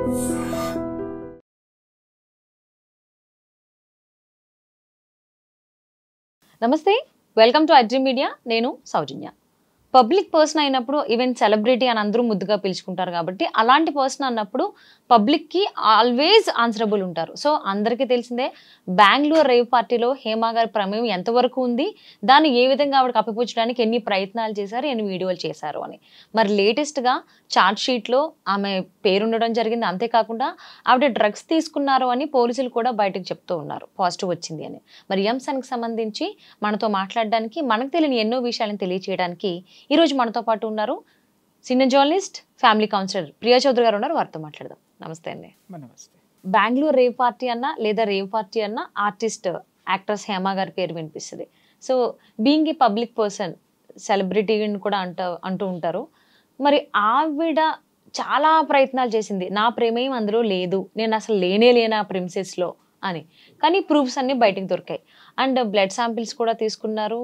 నమస్తే, welcome to iDream media. నేను Soujanya. Public person అయినప్పుడు ఈవెన్ సెలబ్రిటీ అని అందరూ ముద్దుగా పిలుచుకుంటారు కాబట్టి అలాంటి పర్సన్ అన్నప్పుడు పబ్లిక్కి ఆల్వేస్ ఆన్సరబుల్ ఉంటారు. సో అందరికీ తెలిసిందే బెంగళూరు రేవ్ పార్టీలో హేమ గారి ప్రమేయం ఎంతవరకు ఉంది, దాన్ని ఏ విధంగా ఆవిడ కప్పిపుచ్చడానికి ఎన్ని ప్రయత్నాలు చేశారు, ఎన్ని వీడియోలు చేశారు అని. మరి లేటెస్ట్గా ఛార్జ్ షీట్లో ఆమె పేరుండడం జరిగింది. అంతేకాకుండా ఆవిడ డ్రగ్స్ తీసుకున్నారు అని పోలీసులు కూడా బయటకు చెప్తూ ఉన్నారు, పాజిటివ్ వచ్చింది అని. మరి ఈ అంశానికి సంబంధించి మనతో మాట్లాడడానికి, మనకు తెలియని ఎన్నో విషయాలను తెలియచేయడానికి ఈరోజు మనతో పాటు ఉన్నారు senior journalist, family counsellor Priya Chaudhary గారు ఉన్నారు. వారితో మాట్లాడదాం. నమస్తే అండి. నమస్తే. బెంగళూరు రేవ్ పార్టీ అన్నా లేదా రేవ్ పార్టీ అన్నా ఆర్టిస్ట్ యాక్ట్రెస్ హేమ గారి పేరు వినిపిస్తుంది. So being a public person, సెలబ్రిటీని కూడా అంటూ ఉంటారు. మరి ఆవిడ చాలా ప్రయత్నాలు చేసింది, నా ప్రేమేం అందులో లేదు, నేను అసలు లేనా ప్రిన్సెస్లో అని. కానీ ప్రూఫ్స్ అన్నీ బయటకు దొరికాయి. అండ్ బ్లడ్ శాంపిల్స్ కూడా తీసుకున్నారు.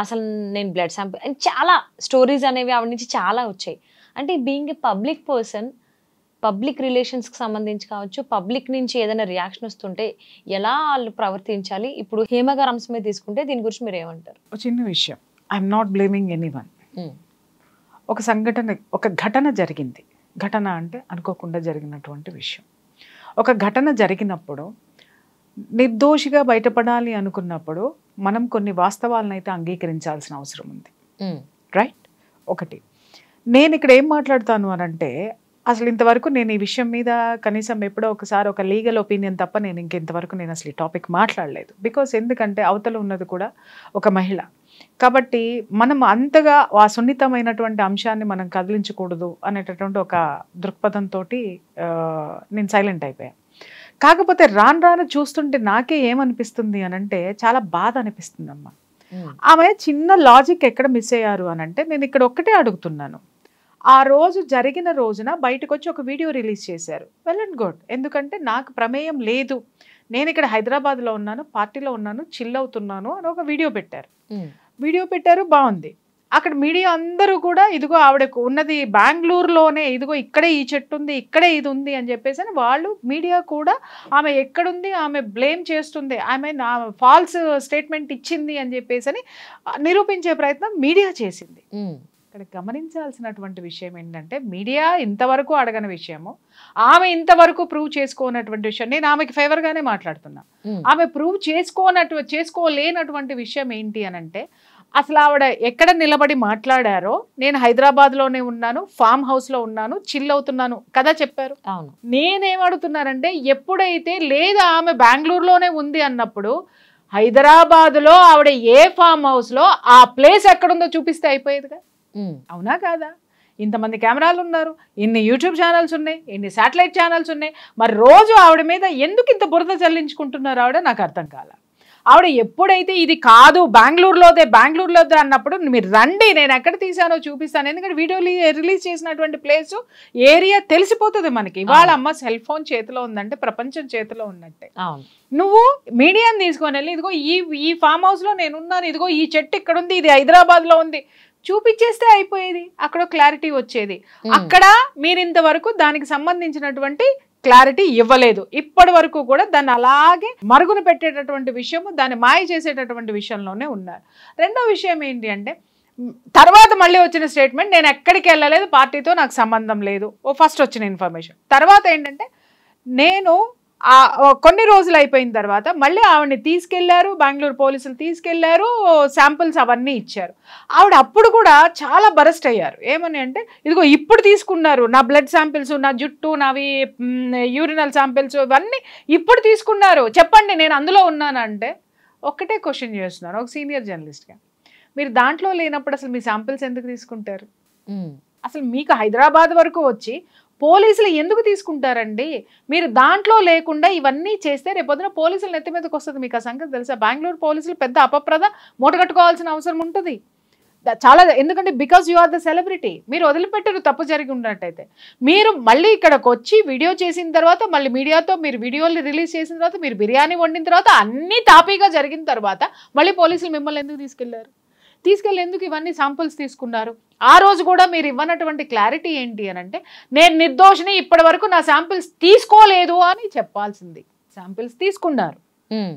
అసలు నేను బ్లడ్ శాంపిల్ అండ్ చాలా స్టోరీస్ అనేవి ఆవిడ నుంచి చాలా వచ్చాయి. అంటే being a public person, public రిలేషన్స్కి సంబంధించి కావచ్చు, పబ్లిక్ నుంచి ఏదైనా రియాక్షన్ వస్తుంటే ఎలా వాళ్ళు ప్రవర్తించాలి, ఇప్పుడు హేమ గారి అంశమే తీసుకుంటే దీని గురించి మీరు ఏమంటారు? చిన్న విషయం, ఐఎమ్ నాట్ బ్లేమింగ్ ఎనీవన్. ఒక ఘటన జరిగింది. ఘటన అంటే అనుకోకుండా జరిగినటువంటి విషయం. ఒక ఘటన జరిగినప్పుడు నిర్దోషిగా బయటపడాలి అనుకున్నప్పుడు మనం కొన్ని వాస్తవాలను అయితే అంగీకరించాల్సిన అవసరం ఉంది. రైట్? ఒకటి, నేను ఇక్కడ ఏం మాట్లాడతాను అని అంటే, అసలు ఇంతవరకు నేను ఈ విషయం మీద కనీసం ఎప్పుడో ఒకసారి ఒక లీగల్ ఒపీనియన్ తప్ప నేను ఇంకెంతవరకు నేను అసలు ఈ టాపిక్ మాట్లాడలేదు. బికాస్ ఎందుకంటే అవతల ఉన్నది కూడా ఒక మహిళ కాబట్టి మనం అంతగా ఆ సున్నితమైనటువంటి అంశాన్ని మనం కదిలించకూడదు అనేటటువంటి ఒక దృక్పథంతో నేను సైలెంట్ అయిపోయాను. కాకపోతే రాను చూస్తుంటే నాకే ఏమనిపిస్తుంది అని అంటే చాలా బాధ అనిపిస్తుంది అమ్మా. ఆమె చిన్న లాజిక్ ఎక్కడ మిస్ అయ్యారు అని అంటే, నేను ఇక్కడ ఒక్కటే అడుగుతున్నాను. ఆ రోజు జరిగిన రోజున బయటకు వచ్చి ఒక వీడియో రిలీజ్ చేశారు. Well and good. ఎందుకంటే నాకు ప్రమేయం లేదు, నేను ఇక్కడ హైదరాబాద్లో ఉన్నాను, పార్టీలో ఉన్నాను, చిల్ అవుతున్నాను అని ఒక వీడియో పెట్టారు. బాగుంది. అక్కడ మీడియా అందరూ కూడా ఇదిగో ఆవిడకు ఉన్నది బెంగళూరులోనే, ఇదిగో ఇక్కడే ఈ చెట్టు ఉంది, ఇక్కడే ఇది ఉంది అని చెప్పేసి అని వాళ్ళు మీడియా కూడా ఆమె ఎక్కడుంది, ఆమె బ్లేమ్ చేస్తుంది, ఆమె నా ఫాల్స్ స్టేట్మెంట్ ఇచ్చింది అని చెప్పేసి అని నిరూపించే ప్రయత్నం మీడియా చేసింది. ఇక్కడ గమనించాల్సినటువంటి విషయం ఏంటంటే, మీడియా ఇంతవరకు అడగని విషయము, ఆమె ఇంతవరకు ప్రూవ్ చేసుకోనటువంటి విషయం, నేను ఆమెకి ఫేవర్గానే మాట్లాడుతున్నా. ఆమె ప్రూవ్ చేసుకోలేనటువంటి విషయం ఏంటి అని అంటే, అసలు ఆవిడ ఎక్కడ నిలబడి మాట్లాడారో, నేను హైదరాబాద్లోనే ఉన్నాను, ఫామ్ హౌస్లో ఉన్నాను, చిల్ అవుతున్నాను కదా చెప్పారు. నేనేమడుతున్నానంటే, ఎప్పుడైతే లేదా ఆమె బెంగళూరులోనే ఉంది అన్నప్పుడు హైదరాబాద్లో ఆవిడ ఏ ఫామ్ హౌస్లో ఆ ప్లేస్ ఎక్కడుందో చూపిస్తే అయిపోయేదిగా. అవునా కాదా? ఇంతమంది కెమెరాలు ఉన్నారు, ఇన్ని యూట్యూబ్ ఛానల్స్ ఉన్నాయి, ఇన్ని శాటిలైట్ ఛానల్స్ ఉన్నాయి. మరి రోజు ఆవిడ మీద ఎందుకు ఇంత బురద చల్లించుకుంటున్నారు ఆవిడ? నాకు అర్థం కాల. ఆవిడ ఎప్పుడైతే ఇది కాదు బెంగళూరులోదే అన్నప్పుడు మీరు రండి, నేను ఎక్కడ తీసానో చూపిస్తాను. ఎందుకంటే వీడియో రిలీజ్ చేసినటువంటి ప్లేస్ ఏరియా తెలిసిపోతుంది మనకి. ఇవాళ అమ్మ సెల్ ఫోన్ చేతిలో ఉందంటే ప్రపంచం చేతిలో ఉన్నట్టే. నువ్వు మీడియాని తీసుకొని వెళ్ళి, ఇదిగో ఈ ఫామ్ హౌస్లో నేనున్నాను, ఇదిగో ఈ చెట్టు ఇక్కడ ఉంది, ఇది హైదరాబాద్లో ఉంది చూపించేస్తే అయిపోయేది, అక్కడ క్లారిటీ వచ్చేది. అక్కడ మీరు ఇంతవరకు దానికి సంబంధించినటువంటి క్లారిటీ ఇవ్వలేదు. ఇప్పటి వరకు కూడా దాన్ని అలాగే మరుగున పెట్టేటటువంటి విషయము, దాన్ని మాయ చేసేటటువంటి విషయంలోనే ఉన్నారు. రెండో విషయం ఏంటి అంటే, తర్వాత మళ్ళీ వచ్చిన స్టేట్మెంట్, నేను ఎక్కడికి వెళ్ళలేదు, పార్టీతో నాకు సంబంధం లేదు. ఫస్ట్ వచ్చిన ఇన్ఫర్మేషన్. తర్వాత ఏంటంటే, నేను కొన్ని రోజులు అయిపోయిన తర్వాత మళ్ళీ ఆవిడని తీసుకెళ్లారు, బెంగళూరు పోలీసులు తీసుకెళ్లారు, శాంపిల్స్ అవన్నీ ఇచ్చారు. ఆవిడ అప్పుడు కూడా చాలా బరస్ట్ అయ్యారు. ఏమని అంటే, ఇదిగో ఇప్పుడు తీసుకున్నారు నా బ్లడ్ శాంపిల్స్, నా జుట్టు, నావి యూరినల్ శాంపిల్స్ ఇవన్నీ ఇప్పుడు తీసుకున్నారు, చెప్పండి నేను అందులో ఉన్నానంటే. ఒక్కటే క్వశ్చన్ చేస్తున్నాను ఒక సీనియర్ జర్నలిస్ట్గా, మీరు దాంట్లో లేనప్పుడు అసలు మీ శాంపిల్స్ ఎందుకు తీసుకుంటారు? అసలు మీకు హైదరాబాద్ వరకు వచ్చి పోలీసులు ఎందుకు తీసుకుంటారండి? మీరు దాంట్లో లేకుండా ఇవన్నీ చేస్తే రేపొద్దున పోలీసులు నెత్తి మీదకి వస్తుంది. మీకు ఆ సంగతి తెలుసా? బెంగళూరు పోలీసులు పెద్ద అపప్రద మూటగట్టుకోవాల్సిన అవసరం ఉంటుంది చాలా. ఎందుకంటే because you are the celebrity. మీరు వదిలిపెట్టరు తప్పు జరిగి ఉన్నట్టయితే. మీరు మళ్ళీ ఇక్కడికి వచ్చి వీడియో చేసిన తర్వాత, మళ్ళీ మీడియాతో మీరు వీడియోలు రిలీజ్ చేసిన తర్వాత, మీరు బిర్యానీ వండిన తర్వాత, అన్నీ తాపీగా జరిగిన తర్వాత మళ్ళీ పోలీసులు మిమ్మల్ని ఎందుకు తీసుకెళ్లారు? తీసుకెళ్ళి ఎందుకు ఇవన్నీ శాంపుల్స్ తీసుకున్నారు? ఆ రోజు కూడా మీరు ఇవ్వనటువంటి క్లారిటీ ఏంటి అని అంటే, నేను నిర్దోషిని, ఇప్పటి వరకు నా శాంపిల్స్ తీసుకోలేదు అని చెప్పాల్సింది. శాంపిల్స్ తీసుకున్నారు.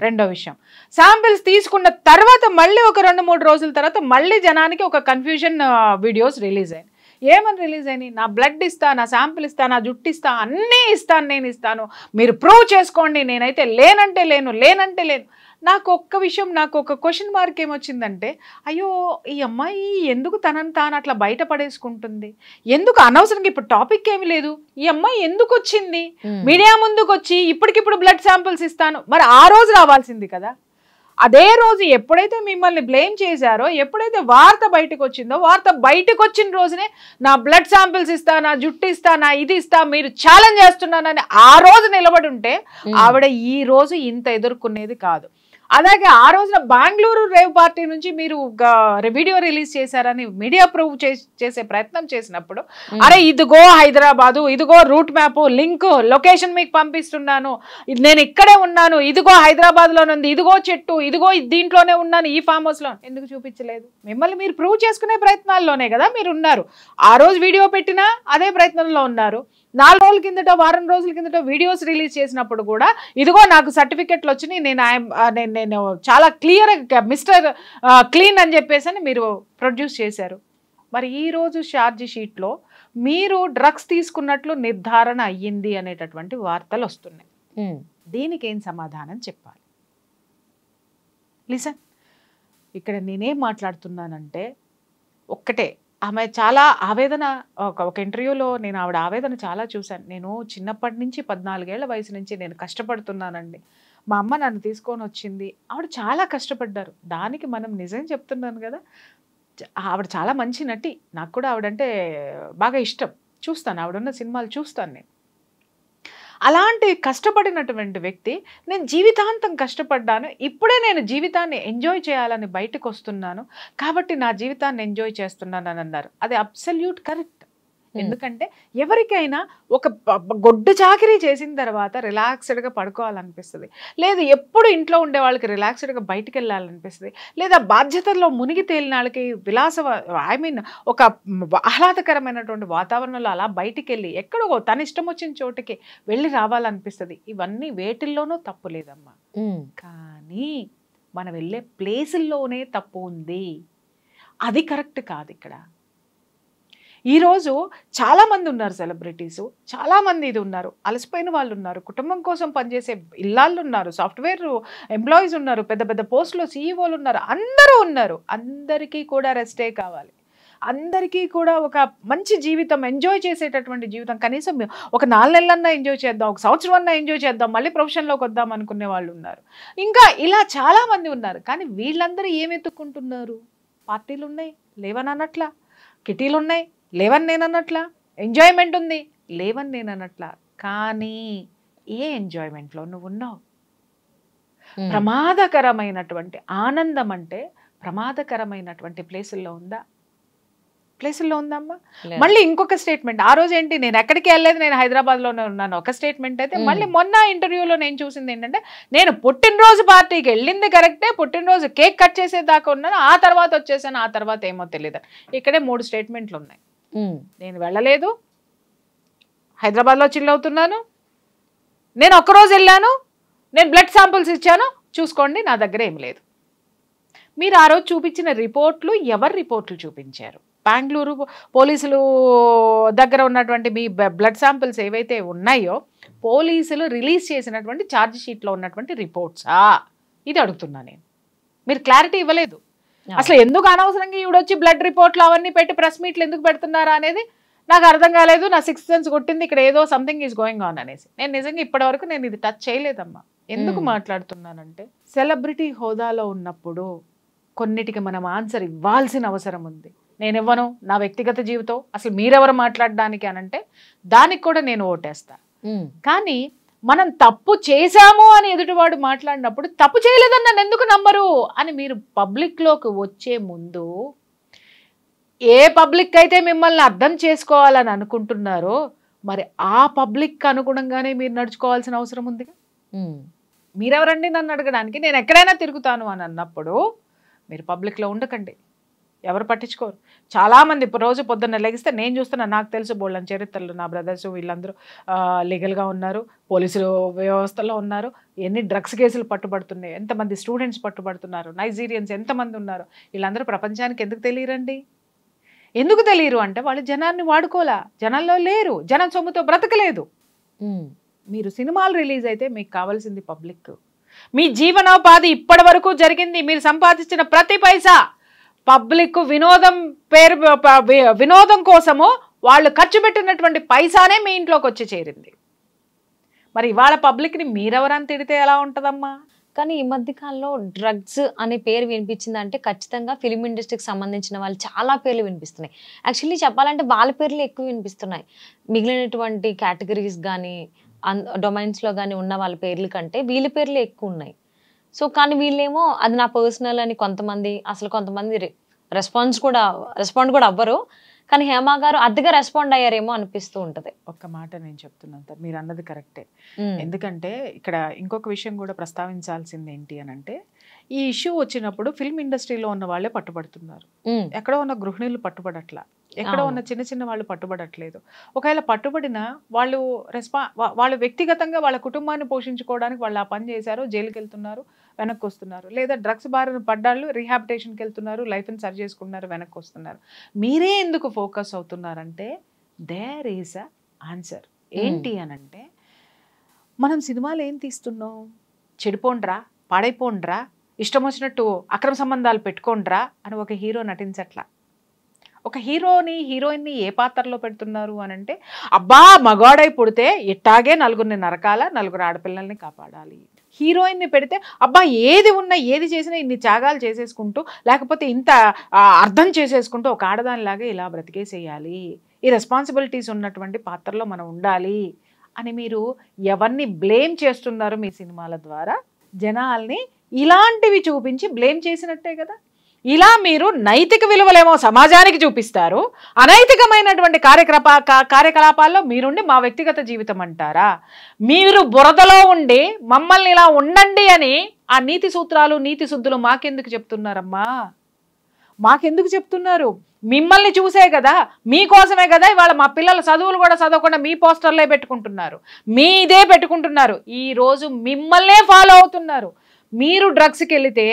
రెండో విషయం, శాంపిల్స్ తీసుకున్న తర్వాత మళ్ళీ ఒక 2-3 రోజుల తర్వాత మళ్ళీ జనానికి ఒక కన్ఫ్యూజన్ వీడియోస్ రిలీజ్ అయ్యాయి. ఏమని రిలీజ్ అయినాయి? నా బ్లడ్ ఇస్తా, నా శాంపిల్ ఇస్తా, నా జుట్టు ఇస్తా, అన్నీ ఇస్తాను, నేను ఇస్తాను, మీరు ప్రూవ్ చేసుకోండి, నేనైతే లేనంటే లేను. నాకు ఒక్క విషయం, నాకు ఒక క్వశ్చన్ మార్క్ ఏమొచ్చిందంటే, అయ్యో ఈ అమ్మాయి ఎందుకు తనని తాను అట్లా బయట పడేసుకుంటుంది? ఎందుకు అనవసరంగా, ఇప్పుడు టాపిక్ ఏమి లేదు, ఈ అమ్మాయి ఎందుకు వచ్చింది మీడియా ముందుకు వచ్చి ఇప్పటికిప్పుడు బ్లడ్ శాంపిల్స్ ఇస్తాను? మరి ఆ రోజు రావాల్సింది కదా. అదే రోజు ఎప్పుడైతే మిమ్మల్ని బ్లేమ్ చేశారో, ఎప్పుడైతే వార్త బయటకు వచ్చిందో, వార్త బయటకు వచ్చిన రోజునే నా బ్లడ్ శాంపిల్స్ ఇస్తా, నా జుట్టు ఇస్తా, నా ఇది ఇస్తా, మీరు ఛాలెంజ్ చేస్తున్నానని ఆ రోజు నిలబడి ఉంటే ఆవిడ ఈ రోజు ఇంత ఎదుర్కొనేది కాదు. అలాగే ఆ రోజున బెంగళూరు రేవ్ పార్టీ నుంచి మీరు వీడియో రిలీజ్ చేశారని మీడియా ప్రూవ్ చేసే ప్రయత్నం చేసినప్పుడు, అరే ఇదిగో హైదరాబాదు, ఇదిగో రూట్ మ్యాప్, లింక్, లొకేషన్ మీకు పంపిస్తున్నాను, నేను ఇక్కడే ఉన్నాను, ఇదిగో హైదరాబాద్లోనే ఉంది, ఇదిగో చెట్టు, ఇదిగో దీంట్లోనే ఉన్నాను, ఈ ఫామ్ హౌస్లో, ఎందుకు చూపించలేదు? మిమ్మల్ని మీరు ప్రూవ్ చేసుకునే ప్రయత్నాల్లోనే కదా మీరు ఉన్నారు. ఆ రోజు వీడియో పెట్టినా అదే ప్రయత్నంలో ఉన్నారు. 4 రోజుల కిందట, వారం రోజుల కిందట వీడియోస్ రిలీజ్ చేసినప్పుడు కూడా ఇదిగో నాకు సర్టిఫికెట్లు వచ్చినాయి, నేను చాలా క్లియర్ మిస్టర్ క్లీన్ అని చెప్పేసి అని మీరు ప్రొడ్యూస్ చేశారు. మరి ఈ రోజు ఛార్జ్ షీట్లో మీరు డ్రగ్స్ తీసుకున్నట్లు నిర్ధారణ అయ్యింది అనేటటువంటి వార్తలు వస్తున్నాయి. దీనికి ఏం సమాధానం చెప్పాలి? లిసన్, ఇక్కడ నేనేం మాట్లాడుతున్నానంటే ఒక్కటే, ఆమె చాలా ఆవేదన, ఒక ఇంటర్వ్యూలో నేను ఆవిడ ఆవేదన చాలా చూశాను. నేను చిన్నప్పటి నుంచి 14 ఏళ్ల వయసు నుంచి నేను కష్టపడుతున్నానండి, మా అమ్మ నన్ను తీసుకొని వచ్చింది. ఆవిడ చాలా కష్టపడ్డారు. దానికి మనం నిజం చెప్తున్నాను కదా, ఆవిడ చాలా మంచి నటి, నాకు కూడా ఆవిడంటే బాగా ఇష్టం, చూస్తాను, ఆవిడున్న సినిమాలు చూస్తాను నేను. అలాంటి కష్టపడినటువంటి వ్యక్తి, నేను జీవితాంతం కష్టపడ్డాను, ఇప్పుడే నేను జీవితాన్ని ఎంజాయ్ చేయాలని బయటకు వస్తున్నాను, కాబట్టి నా జీవితాన్ని ఎంజాయ్ చేస్తున్నాను అని అన్నారు. అది అబ్సల్యూట్ కరెక్ట్. ఎందుకంటే ఎవరికైనా ఒక గొడ్డు చాకిరీ చేసిన తర్వాత రిలాక్స్డ్గా పడుకోవాలనిపిస్తుంది, లేదు ఎప్పుడు ఇంట్లో ఉండే వాళ్ళకి రిలాక్స్డ్గా బయటికి వెళ్ళాలనిపిస్తుంది, లేదా బాధ్యతల్లో మునిగి తేలిన వాళ్ళకి ఒక ఆహ్లాదకరమైనటువంటి వాతావరణంలో అలా బయటికి వెళ్ళి ఎక్కడో తన ఇష్టం వచ్చిన చోటుకి వెళ్ళి రావాలనిపిస్తుంది. ఇవన్నీ వేటిల్లోనూ తప్పు లేదమ్మా, కానీ మనం వెళ్ళే ప్లేసుల్లోనే తప్పు ఉంది, అది కరెక్ట్ కాదు. ఇక్కడ ఈరోజు చాలామంది ఉన్నారు సెలబ్రిటీస్, చాలామంది ఇది ఉన్నారు, అలసిపోయిన వాళ్ళు ఉన్నారు, కుటుంబం కోసం పనిచేసే ఇల్లాళ్ళు ఉన్నారు, సాఫ్ట్వేర్ ఎంప్లాయీస్ ఉన్నారు, పెద్ద పెద్ద పోస్టులో సీఈఓలు ఉన్నారు, అందరూ ఉన్నారు. అందరికీ కూడా రెస్టే కావాలి, అందరికీ కూడా ఒక మంచి జీవితం, ఎంజాయ్ చేసేటటువంటి జీవితం, కనీసం ఒక 4 నెలలన్నా ఎంజాయ్ చేద్దాం, ఒక సంవత్సరం అన్నా ఎంజాయ్ చేద్దాం, మళ్ళీ ప్రొఫెషన్లోకి వద్దాం అనుకునే వాళ్ళు ఉన్నారు, ఇంకా ఇలా చాలామంది ఉన్నారు. కానీ వీళ్ళందరూ ఏమి ఎత్తుక్కుంటున్నారు? పార్టీలు ఉన్నాయి, లేవని అనట్లా, కిటీలు ఉన్నాయి, లేవని నేను అనట్లా, ఎంజాయ్మెంట్ ఉంది, లేవని నేను అనట్లా, కానీ ఏ ఎంజాయ్మెంట్లో నువ్వు ఉన్నావు? ప్రమాదకరమైనటువంటి ఆనందం అంటే ప్రమాదకరమైనటువంటి ప్లేసుల్లో ఉందా? ప్లేసుల్లో ఉందమ్మా. మళ్ళీ ఇంకొక స్టేట్మెంట్, ఆ రోజు ఏంటి, నేను ఎక్కడికి వెళ్ళలేదు, నేను హైదరాబాద్లోనే ఉన్నాను, ఒక స్టేట్మెంట్ అయితే, మళ్ళీ మొన్న ఇంటర్వ్యూలో నేను చూసింది ఏంటంటే, నేను పుట్టినరోజు పార్టీకి వెళ్ళింది కరెక్టే, పుట్టినరోజు కేక్ కట్ చేసేదాకా ఉన్నాను, ఆ తర్వాత వచ్చేసాను, ఆ తర్వాత ఏమో తెలియదు. ఇక్కడే 3 స్టేట్మెంట్లు ఉన్నాయి. నేను వెళ్ళలేదు, హైదరాబాద్లో చిల్ అవుతున్నాను, నేను ఒక్కరోజు వెళ్ళాను, నేను బ్లడ్ శాంపుల్స్ ఇచ్చాను, చూసుకోండి, నా దగ్గర ఏం లేదు. మీరు ఆ రోజు చూపించిన రిపోర్ట్లు ఎవరు రిపోర్ట్లు చూపించారు? బెంగళూరు పోలీసులు దగ్గర ఉన్నటువంటి మీ బ్లడ్ శాంపిల్స్ ఏవైతే ఉన్నాయో పోలీసులు రిలీజ్ చేసినటువంటి ఛార్జ్ షీట్లో ఉన్నటువంటి రిపోర్ట్సా? ఇది అడుగుతున్నా నేను. మీరు క్లారిటీ ఇవ్వలేదు. అసలు ఎందుకు అనవసరంగా ఈవిడొచ్చి బ్లడ్ రిపోర్ట్లు అవన్నీ పెట్టి ప్రెస్ మీట్లు ఎందుకు పెడుతున్నారా అనేది నాకు అర్థం కాలేదు. నా 6th సెన్స్ కొట్టింది, ఇక్కడ ఏదో సంథింగ్ ఈజ్ గోయింగ్ ఆన్ అనేసి. నేను నిజంగా ఇప్పటివరకు నేను ఇది టచ్ చేయలేదమ్మా. ఎందుకు మాట్లాడుతున్నానంటే, సెలబ్రిటీ హోదాలో ఉన్నప్పుడు కొన్నిటికి మనం ఆన్సర్ ఇవ్వాల్సిన అవసరం ఉంది. నేను ఇవ్వను, నా వ్యక్తిగత జీవితం, అసలు మీరెవరు మాట్లాడడానికి అనంటే దానికి కూడా నేను ఓటేస్తా. కానీ మనం తప్పు చేశాము అని ఎదుటివాడు మాట్లాడినప్పుడు, తప్పు చేయలేదని నన్ను ఎందుకు నమ్మరు అని మీరు పబ్లిక్లోకి వచ్చే ముందు, ఏ పబ్లిక్ అయితే మిమ్మల్ని అర్థం చేసుకోవాలని అనుకుంటున్నారో మరి ఆ పబ్లిక్ అనుగుణంగానే మీరు నడుచుకోవాల్సిన అవసరం ఉంది. మీరెవరండి నన్ను అడగడానికి? నేను ఎక్కడైనా తిరుగుతాను అని అన్నప్పుడు మీరు పబ్లిక్లో ఉండకండి. ఎవరు పట్టించుకోరు. చాలామంది రోజు పొద్దున్న లెగిస్తే నేను చూస్తున్నా, నాకు తెలుసు బోళ్ళని చరిత్రలు, నా బ్రదర్స్ వీళ్ళందరూ లీగల్గా ఉన్నారు, పోలీసులు వ్యవస్థలో ఉన్నారు, ఎన్ని డ్రగ్స్ కేసులు పట్టుబడుతున్నాయి, ఎంతమంది స్టూడెంట్స్ పట్టుబడుతున్నారు, నైజీరియన్స్ ఎంతమంది ఉన్నారు. వీళ్ళందరూ ప్రపంచానికి ఎందుకు తెలియరండి? ఎందుకు తెలియరు అంటే వాళ్ళు జనాన్ని వాడుకోలే, జనాల్లో లేరు, జనం సొమ్ముతో బ్రతకలేదు. మీరు సినిమాలు రిలీజ్ అయితే మీకు కావాల్సింది పబ్లిక్. మీ జీవనోపాధి ఇప్పటి వరకు జరిగింది, మీరు సంపాదించిన ప్రతి పైసా పబ్లిక్ వినోదం కోసము వాళ్ళు ఖర్చు పెట్టినటువంటి పైసానే మీ ఇంట్లోకి వచ్చి చేరింది. మరి ఇవాళ పబ్లిక్ని మీరెవరని తిడితే ఎలా ఉంటుందమ్మా? కానీ ఈ మధ్య కాలంలో డ్రగ్స్ అనే పేరు వినిపించిందంటే ఖచ్చితంగా ఫిలిం ఇండస్ట్రీకి సంబంధించిన వాళ్ళు చాలా పేర్లు వినిపిస్తున్నాయి. యాక్చువల్లీ చెప్పాలంటే వాళ్ళ పేర్లు ఎక్కువ వినిపిస్తున్నాయి. మిగిలినటువంటి కేటగిరీస్ కానీ డొమైన్స్లో కానీ ఉన్న వాళ్ళ పేర్ల కంటే వీళ్ళ పేర్లు ఎక్కువ ఉన్నాయి. సో కానీ వీళ్ళేమో అది నా పర్సనల్ అని కొంతమంది రెస్పాండ్ కూడా అవ్వరు. కానీ హేమ గారు అద్దెగా రెస్పాండ్ అయ్యారేమో అనిపిస్తూ ఉంటది. ఒక్క మాట నేను చెప్తున్నాను, మీరు అన్నది కరెక్టే. ఎందుకంటే ఇక్కడ ఇంకొక విషయం కూడా ప్రస్తావించాల్సింది ఏంటి అని అంటే, ఈ ఇష్యూ వచ్చినప్పుడు ఫిల్మ్ ఇండస్ట్రీలో ఉన్న వాళ్ళే పట్టుబడుతున్నారు. ఎక్కడో ఉన్న గృహిణులు పట్టుబడట్లా, ఎక్కడో ఉన్న చిన్న చిన్న వాళ్ళు పట్టుబడట్లేదు. ఒకవేళ పట్టుబడినా వాళ్ళు వ్యక్తిగతంగా వాళ్ళ కుటుంబాన్ని పోషించుకోవడానికి వాళ్ళు ఆ పని చేశారు, జైలుకి వెళ్తున్నారు, వెనక్కి వస్తున్నారు. లేదా డ్రగ్స్ బారిన పడ్డాళ్ళు రీహాబిటేషన్కి వెళ్తున్నారు, లైఫ్ని సరి చేసుకుంటున్నారు, వెనక్కి వస్తున్నారు. మీరే ఎందుకు ఫోకస్ అవుతున్నారంటే దేర్ ఈజ్ అ ఆన్సర్. ఏంటి అనంటే, మనం సినిమాలు ఏం తీస్తున్నాం? చెడిపోండ్రా, పాడైపోండ్రా, ఇష్టం వచ్చినట్టు అక్రమ సంబంధాలు పెట్టుకోండ్రా అని ఒక హీరో నటించట్లా. ఒక హీరోయిన్ని ఏ పాత్రలో పెడుతున్నారు అని అంటే, అబ్బా మగాడై పుడితే ఇట్టాగే నలుగురిని నరకాల, నలుగురు ఆడపిల్లల్ని కాపాడాలి. హీరోయిన్ని పెడితే అబ్బా ఏది ఉన్నా ఏది చేసినా ఇన్ని త్యాగాలు చేసేసుకుంటూ, లేకపోతే ఇంత అర్థం చేసేసుకుంటూ ఒక ఆడదానిలాగా ఇలా బ్రతికేసేయాలి, ఈ రెస్పాన్సిబిలిటీస్ ఉన్నటువంటి పాత్రలో మనం ఉండాలి అని మీరు ఎవరిని బ్లేమ్ చేస్తున్నారు? మీ సినిమాల ద్వారా జనాల్ని ఇలాంటివి చూపించి బ్లేమ్ చేసినట్టే కదా. ఇలా మీరు నైతిక విలువలేమో సమాజానికి చూపిస్తారు, అనైతికమైనటువంటి కార్యకలాపాల్లో మీరుండి మా వ్యక్తిగత జీవితం అంటారా? మీరు బురదలో ఉండి మమ్మల్ని ఇలా ఉండండి అని ఆ నీతి సూత్రాలు నీతి శుద్ధులు మాకెందుకు చెప్తున్నారమ్మా? మాకెందుకు చెప్తున్నారు? మిమ్మల్ని చూసే కదా, మీకోసమే కదా ఇవాళ మా పిల్లల చదువులు కూడా చదవకుండా మీ పోస్టర్లే పెట్టుకుంటున్నారు, మీదే పెట్టుకుంటున్నారు, ఈరోజు మిమ్మల్నే ఫాలో అవుతున్నారు. మీరు డ్రగ్స్కి వెళితే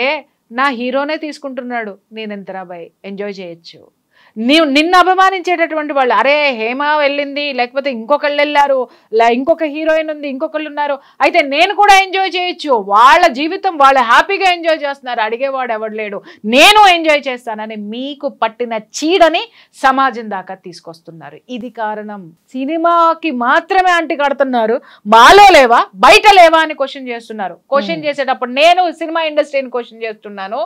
నా హీరోనే తీసుకుంటున్నాడు, నేను ఎంతరా బాయ్ ఎంజాయ్ చేయొచ్చు. నిన్ను అభిమానించేటటువంటి వాళ్ళు, అరే హేమ వెళ్ళింది, లేకపోతే ఇంకొకళ్ళు వెళ్ళారు, ఇంకొక హీరోయిన్ ఉంది, ఇంకొకళ్ళు ఉన్నారు, అయితే నేను కూడా ఎంజాయ్ చేయొచ్చు, వాళ్ళ జీవితం వాళ్ళు హ్యాపీగా ఎంజాయ్ చేస్తున్నారు, అడిగేవాడు ఎవడు లేడు, నేను ఎంజాయ్ చేస్తానని మీకు పట్టిన చీడని సమాజం దాకా తీసుకొస్తున్నారు. ఇది కారణం. సినిమాకి మాత్రమే అంటి కడుతున్నారు, మాలో లేవా బయట లేవా అని క్వశ్చన్ చేస్తున్నారు. క్వశ్చన్ చేసేటప్పుడు నేను సినిమా ఇండస్ట్రీని క్వశ్చన్ చేస్తున్నాను,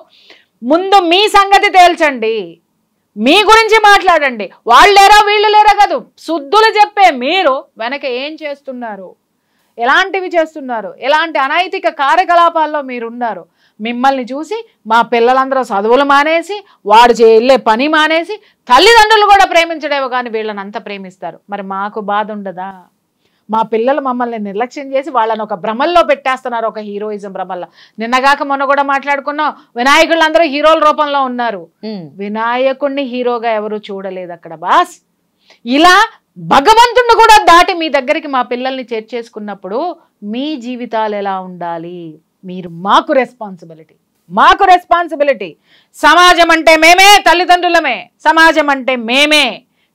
ముందు మీ సంగతి తేల్చండి, మీ గురించి మాట్లాడండి. వాళ్ళు లేరా వీళ్ళు లేరా కాదు, శుద్ధులు చెప్పే మీరు వెనక ఏం చేస్తున్నారు, ఎలాంటివి చేస్తున్నారు, ఎలాంటి అనైతిక కార్యకలాపాల్లో మీరున్నారు. మిమ్మల్ని చూసి మా పిల్లలందరూ చదువులు మానేసి, వాడు వెళ్ళే పని మానేసి, తల్లిదండ్రులు కూడా ప్రేమించడేవో కానీ వీళ్ళని అంత ప్రేమిస్తారు. మరి మాకు బాధ ఉండదా? మా పిల్లలు మమ్మల్ని నిర్లక్ష్యం చేసి వాళ్ళని ఒక భ్రమల్లో పెట్టేస్తున్నారు, ఒక హీరోయిజం భ్రమల్లో. నిన్నగాక మొన్న కూడా మాట్లాడుకున్నాం, వినాయకులందరూ హీరోల రూపంలో ఉన్నారు, వినాయకుడిని హీరోగా ఎవరు చూడలేదు అక్కడ బాస్. ఇలా భగవంతుడిని కూడా దాటి మీ దగ్గరికి మా పిల్లల్ని చేర్చేసుకున్నప్పుడు మీ జీవితాలు ఎలా ఉండాలి? మీరు మాకు రెస్పాన్సిబిలిటీ. సమాజం అంటే మేమే, తల్లిదండ్రులమే, సమాజం అంటే మేమే.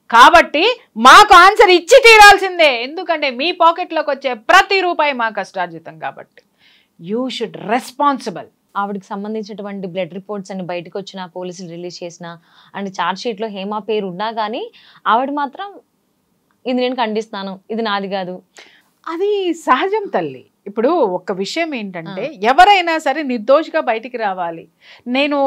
కాబట్టి మాకు ఆన్సర్ ఇచ్చి తీరాల్సిందే, ఎందుకంటే మీ పాకెట్లోకి వచ్చే ప్రతి రూపాయి మా కష్టార్జితం. కాబట్టి యూ షుడ్ రెస్పాన్సిబుల్. ఆవిడకి సంబంధించినటువంటి బ్లడ్ రిపోర్ట్స్ అని బయటకు వచ్చిన, పోలీసులు రిలీజ్ చేసిన అండ్ ఛార్జ్ షీట్లో హేమ పేరు ఉన్నా కానీ ఆవిడ మాత్రం ఇది నేను ఖండిస్తున్నాను, ఇది నాది కాదు. అది సహజం తల్లి. ఇప్పుడు ఒక విషయం ఏంటంటే, ఎవరైనా సరే నిర్దోషిగా బయటికి రావాలి, నేను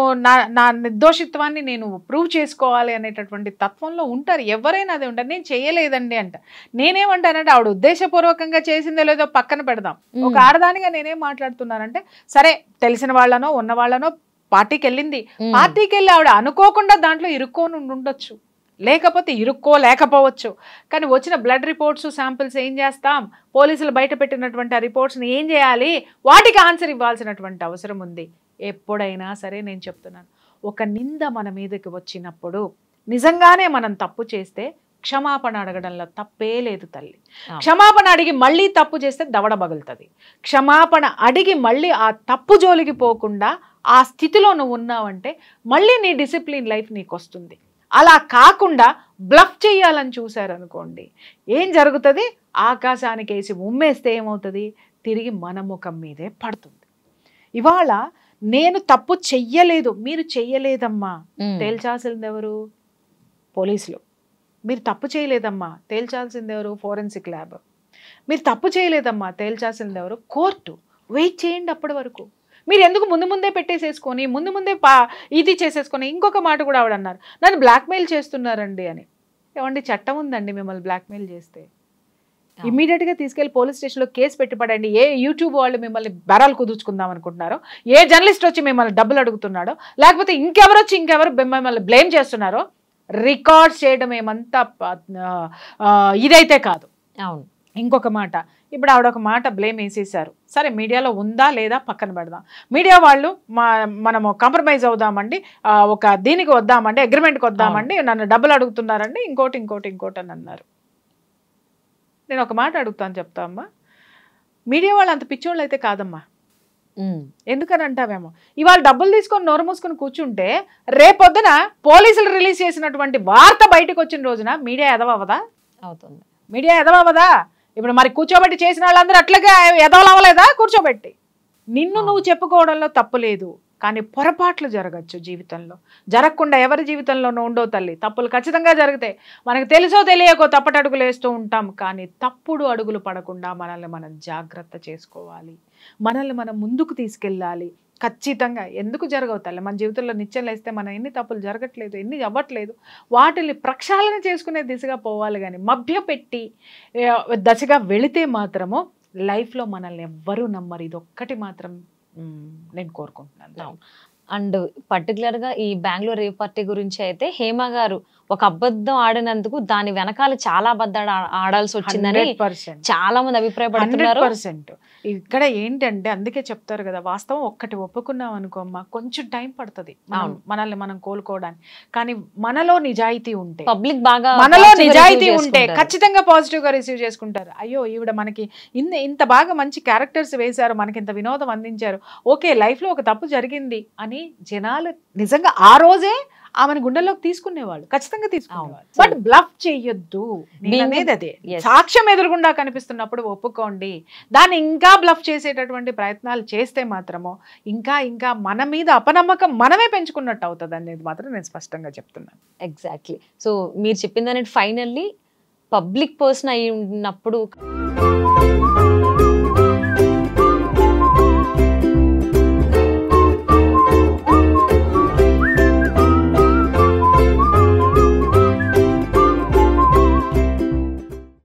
నా నిర్దోషిత్వాన్ని నేను ప్రూవ్ చేసుకోవాలి అనేటటువంటి తత్వంలో ఉంటారు. ఎవరైనా అదే ఉంటారు. నేను చేయలేదండి అంట. నేనేమంటానంటే, ఆవిడ ఉద్దేశపూర్వకంగా చేసిందో లేదో పక్కన పెడదాం. ఒక ఆడదానిగా నేనేం మాట్లాడుతున్నానంటే, సరే తెలిసిన వాళ్ళనో ఉన్న వాళ్ళనో పార్టీకి వెళ్ళింది, పార్టీకి వెళ్ళి ఆవిడ అనుకోకుండా దాంట్లో ఇరుక్కొని ఉండొచ్చు, లేకపోతే ఇరుక్కోలేకపోవచ్చు. కానీ వచ్చిన బ్లడ్ రిపోర్ట్స్ శాంపిల్స్ ఏం చేస్తాం? పోలీసులు బయట పెట్టినటువంటి ఆ రిపోర్ట్స్ని ఏం చేయాలి? వాటికి ఆన్సర్ ఇవ్వాల్సినటువంటి అవసరం ఉంది. ఎప్పుడైనా సరే నేను చెప్తున్నాను, ఒక నింద మన మీదకి వచ్చినప్పుడు నిజంగానే మనం తప్పు చేస్తే క్షమాపణ అడగడంలో తప్పే లేదు తల్లి. క్షమాపణ అడిగి మళ్ళీ తప్పు చేస్తే దవడ పగులుతుంది. క్షమాపణ అడిగి మళ్ళీ ఆ తప్పు జోలికి పోకుండా ఆ స్థితిలో నువ్వు ఉన్నావంటే మళ్ళీ నీ డిసిప్లిన్ లైఫ్ నీకు వస్తుంది. అలా కాకుండా బ్లఫ్ చేయాలని చూశారనుకోండి, ఏం జరుగుతుంది? ఆకాశానికి వేసి ఉమ్మేస్తే ఏమవుతుంది? తిరిగి మన ముఖం మీదే పడుతుంది. ఇవాళ నేను తప్పు చెయ్యలేదు, మీరు చెయ్యలేదమ్మా, తేల్చాల్సింది ఎవరు? పోలీసులు. మీరు తప్పు చేయలేదమ్మా, తేల్చాల్సింది ఎవరు? Forensic lab. మీరు తప్పు చేయలేదమ్మా, తేల్చాల్సింది ఎవరు? కోర్టు. వెయిట్ చేయండి అప్పటి వరకు. మీరు ఎందుకు ముందే పెట్టేసేసుకొని ముందే ఇది చేసేసుకొని. ఇంకొక మాట కూడా ఆవిడ అన్నారు, నన్ను బ్లాక్మెయిల్ చేస్తున్నారండి అని. ఏమండి, చట్టం ఉందండి, మిమ్మల్ని బ్లాక్మెయిల్ చేస్తే ఇమీడియట్గా తీసుకెళ్లి పోలీస్ స్టేషన్లో కేసు పెట్టి పడండి. ఏ యూట్యూబ్ వాళ్ళు మిమ్మల్ని బెరాలు కుదుర్చుకుందాం అనుకుంటున్నారో, ఏ జర్నలిస్ట్ వచ్చి మిమ్మల్ని డబ్బులు అడుగుతున్నాడో, లేకపోతే ఇంకెవరు మిమ్మల్ని బ్లేమ్ చేస్తున్నారో రికార్డ్ చేయడం ఏమంతా ఇదైతే కాదు. అవును. ఇంకొక మాట, ఇప్పుడు ఆవిడ ఒక మాట బ్లేమ్ వేసేసారు. సరే, మీడియాలో ఉందా లేదా పక్కన పెడదాం. మీడియా వాళ్ళు మనము కాంప్రమైజ్ అవుదామండి, ఒక దీనికి వద్దామండి, అగ్రిమెంట్కి వద్దామండి, నన్ను డబ్బులు అడుగుతున్నారండి, ఇంకోటి అని అన్నారు. నేను ఒక మాట అడుగుతాను, చెప్తా అమ్మా. మీడియా వాళ్ళు అంత పిచ్చోళ్ళు అయితే కాదమ్మా. ఎందుకని అంటావేమో, ఇవాళ డబ్బులు తీసుకొని నోరు మూసుకొని కూర్చుంటే రేపొద్దున పోలీసులు రిలీజ్ చేసినటువంటి వార్త బయటకు వచ్చిన రోజున మీడియా ఎదవదా? అవుతుంది. మీడియా ఎదవదా? ఇప్పుడు మరి కూర్చోబెట్టి చేసిన వాళ్ళందరూ అట్లాగే ఎదవలవలేదా? కూర్చోబెట్టి నిన్ను నువ్వు చెప్పుకోవడంలో తప్పు లేదు, కానీ పొరపాట్లు జరగచ్చు జీవితంలో. జరగకుండా ఎవరి జీవితంలోనూ ఉండవు తల్లి. తప్పులు ఖచ్చితంగా జరుగుతాయి. మనకు తెలుసో తెలియకో తప్పటడుగులు వేస్తూ ఉంటాం, కానీ తప్పుడు అడుగులు పడకుండా మనల్ని మనం జాగ్రత్త చేసుకోవాలి. మనల్ని మనం ముందుకు తీసుకెళ్ళాలి. ఖచ్చితంగా ఎందుకు జరగవు తల్లి? మన జీవితంలో నిత్యం లేస్తే మనం ఎన్ని తప్పులు జరగట్లేదు, ఎన్ని అవ్వట్లేదు, వాటిని ప్రక్షాళన చేసుకునే దిశగా పోవాలి. కానీ మభ్యపెట్టి దశగా వెళితే మాత్రము లైఫ్లో మనల్ని ఎవ్వరూ నమ్మరు. ఇది ఒక్కటి మాత్రం నేను కోరుకుంటున్నాను. అండ్ పర్టికులర్గా ఈ బెంగళూరు రేవ్ పార్టీ గురించి అయితే హేమ గారు ఒక అబద్ధం ఆడినందుకు దాని వెనకాల చాలా అబద్ధాలు ఆడాల్సి వచ్చిందని చాలా మంది అభిప్రాయపడుతున్నారు. 100%. ఇక్కడ ఏంటంటే అందుకే చెప్తారు కదా, వాస్తవం ఒక్కటి ఒప్పుకున్నాం అనుకో అమ్మా, కొంచెం టైం పడుతుంది మనల్ని మనం కోలుకోవడానికి. కానీ మనలో నిజాయితీ ఉంటే, పబ్లిక్ బాగా మనలో నిజాయితీ ఉంటే ఖచ్చితంగా పాజిటివ్ గా రిసీవ్ చేసుకుంటారు. అయ్యో, ఈవిడ మనకి ఇంత బాగా మంచి క్యారెక్టర్స్ వేశారు, మనకి ఇంత వినోదం అందించారు, ఓకే లైఫ్ లో ఒక తప్పు జరిగింది అని జనాలు నిజంగా ఆ రోజే ఆమెను గుండెల్లోకి తీసుకునేవాళ్ళు, ఖచ్చితంగా తీసుకునేవాళ్ళు. బట్ బ్లఫ్ చెయ్యొద్దు అనేది అదే. సాక్ష్యం ఎదురుగుండా కనిపిస్తున్నప్పుడు ఒప్పుకోండి. దాన్ని ఇంకా బ్లఫ్ చేసేటటువంటి ప్రయత్నాలు చేస్తే మాత్రమో ఇంకా మన మీద అపనమ్మకం మనమే పెంచుకున్నట్టు అవుతుంది అనేది మాత్రం నేను స్పష్టంగా చెప్తున్నాను. ఎగ్జాక్ట్లీ. సో మీరు చెప్పింది అనేది ఫైనల్లీ పబ్లిక్ పర్సన్ అయి ఉన్నప్పుడు